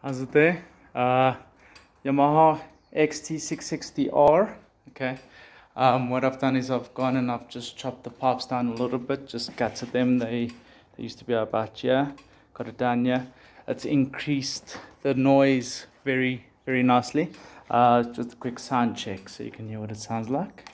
How's it there? Yamaha XT660r. Okay. What I've done is I've gone and I've just chopped the pipes down a little bit, just gutted them. They used to be about here. Got it down here. It's increased the noise very nicely. Just a quick sound check so you can hear what it sounds like.